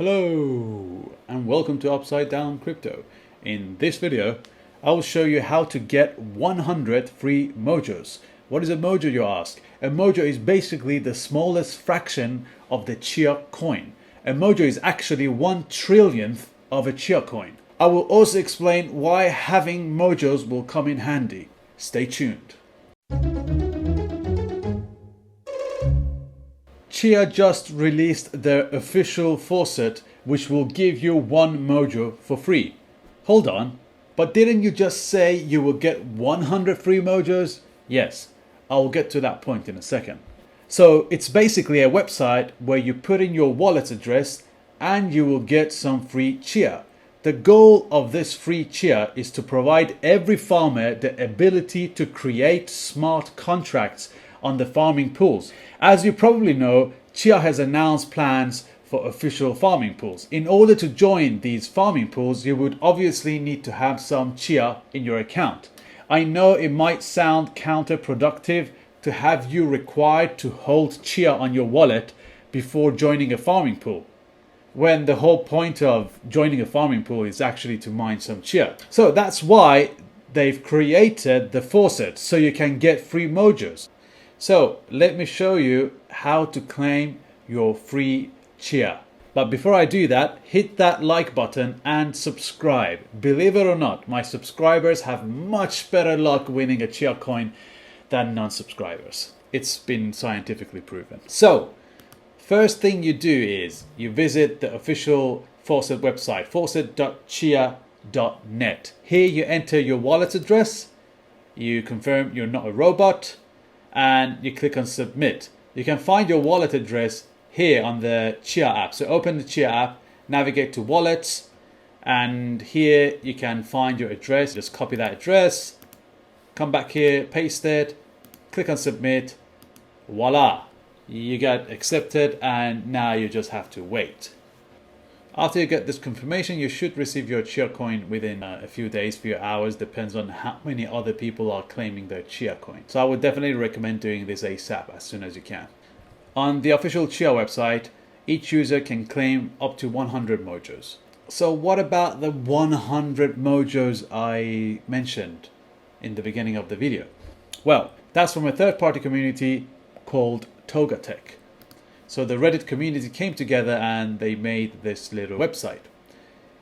Hello and welcome to Upside Down Crypto. In this video, I will show you how to get 100 free mojos. What is a mojo, you ask? A mojo is basically the smallest fraction of the Chia coin. A mojo is actually 1/1,000,000th of a Chia coin. I will also explain why having mojos will come in handy. Stay tuned. Chia just released their official faucet, which will give you 1 mojo for free. Hold on, but didn't you just say you will get 100 free mojos? Yes, I will get to that point in a second. So it's basically a website where you put in your wallet address and you will get some free Chia. The goal of this free Chia is to provide every farmer the ability to create smart contracts on the farming pools. As you probably know, Chia has announced plans for official farming pools. In order to join these farming pools, you would obviously need to have some Chia in your account. I know it might sound counterproductive to have you required to hold Chia on your wallet before joining a farming pool, when the whole point of joining a farming pool is actually to mine some Chia. So that's why they've created the faucet, so you can get free mojos. So let me show you how to claim your free Chia. But before I do that, hit that like button and subscribe. Believe it or not, my subscribers have much better luck winning a Chia coin than non-subscribers. It's been scientifically proven. So first thing you do is you visit the official Faucet website, faucet.chia.net. Here you enter your wallet address, you confirm you're not a robot, and you click on submit. You can find your wallet address here on the Chia app. So open the Chia app, navigate to wallets, and here you can find your address. Just copy that address, come back here, paste it, click on submit, voila. You get accepted, and now you just have to wait. After you get this confirmation, you should receive your Chia coin within a few days, few hours, depends on how many other people are claiming their Chia coin. So I would definitely recommend doing this ASAP, as soon as you can. On the official Chia website, each user can claim up to 100 mojos. So what about the 100 mojos I mentioned in the beginning of the video? Well, that's from a third-party community called TogaTech. So the Reddit community came together and they made this little website.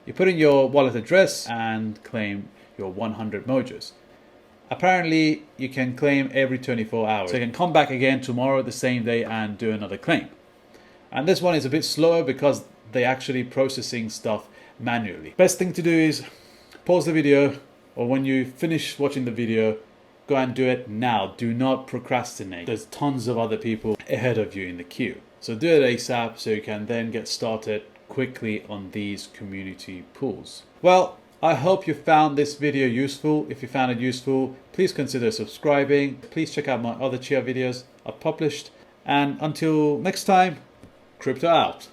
You put in your wallet address and claim your 100 mojos. Apparently you can claim every 24 hours. So you can come back again tomorrow, the same day, and do another claim. And this one is a bit slower because they're actually processing stuff manually. Best thing to do is pause the video, or when you finish watching the video, go and do it now. Do not procrastinate. There's tons of other people ahead of you in the queue. So do it ASAP so you can then get started quickly on these community pools. Well, I hope you found this video useful. If you found it useful, please consider subscribing. Please check out my other Chia videos I've published. And until next time, crypto out.